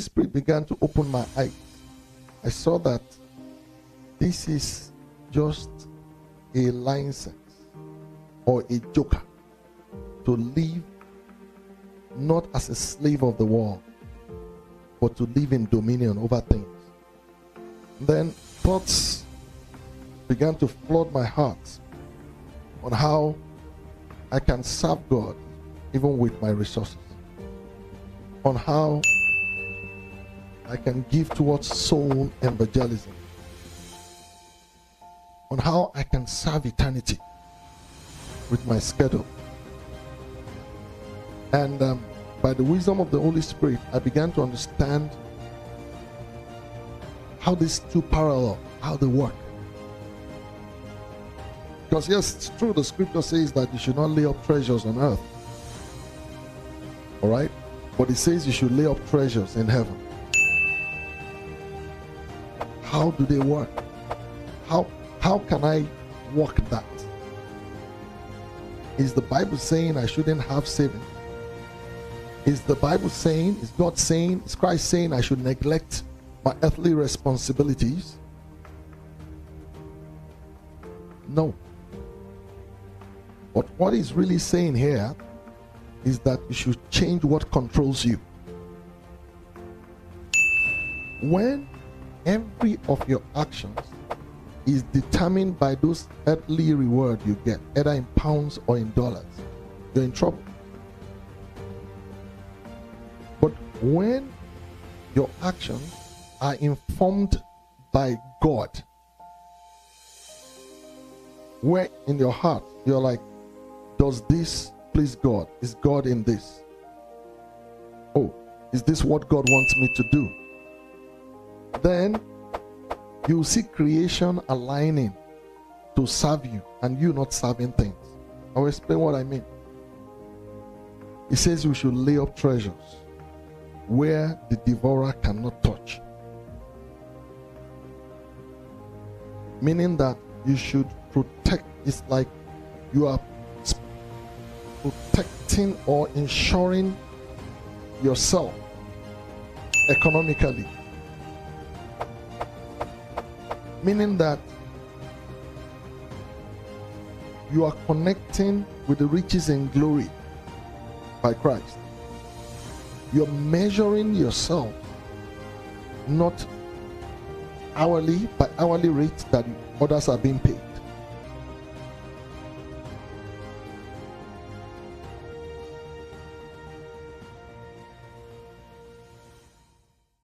Spirit began to open my eyes. I saw that this is just a license or a joker to live not as a slave of the world, but to live in dominion over things. Then thoughts began to flood my heart on how I can serve God even with my resources, on how I can give towards soul evangelism, on how I can serve eternity with my schedule. And by the wisdom of the Holy Spirit, I began to understand how these two parallel, how they work. Because yes, it's true, the scripture says that you should not lay up treasures on earth. All right? But it says you should lay up treasures in heaven. How do they work? How can I work that? Is the Bible saying I shouldn't have savings? Is the Bible saying, is God saying, is Christ saying I should neglect my earthly responsibilities? No. But what he's really saying here is that you should change what controls you. When every of your actions is determined by those earthly rewards you get, either in pounds or in dollars, you're in trouble. But when your actions are informed by God, where in your heart you're like, does this please God? Is God in this? Oh, is this what God wants me to do? Then you see creation aligning to serve you and you not serving things. I'll explain what I mean. It says we should lay up treasures where the devourer cannot touch. Meaning that you should protect. It's like you are protecting or ensuring yourself economically. Meaning that you are connecting with the riches and glory by Christ. You're measuring yourself not hourly by hourly rate that others are being paid.